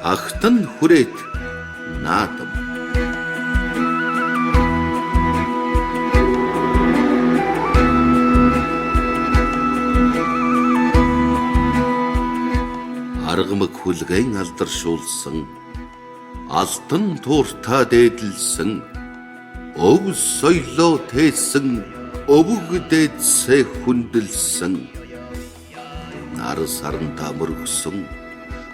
Агтан хүрээд наадам. Аргамаг хүлгэн алдаршуулсан, алтан тууртаа дээдлсэн, өв соёлоо тээсэн, өвөг дээдсээ хүндэлсэн. Нар сарантаа мөргсөн,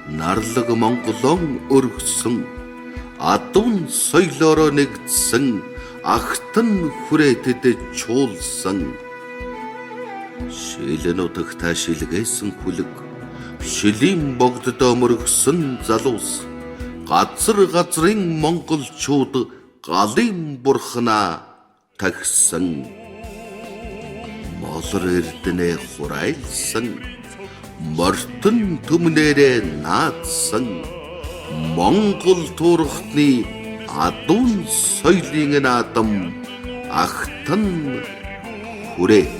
нарлаг Монголон өргсөн, адун соёлоороо нэгдсэн, агтан хүрээтэд чуулсан. Шилэн утагтаа шилгээсэн хүлэг, шилийн богддоо мөргсөн залуус, газар газрын монголчууд галын бурхнаа тагсан. Молор эрдэнэ хурайлсан, мортон төмнээрээ наадсан, Монгол туурхтны адун соёлын наадам агтан хүрээд.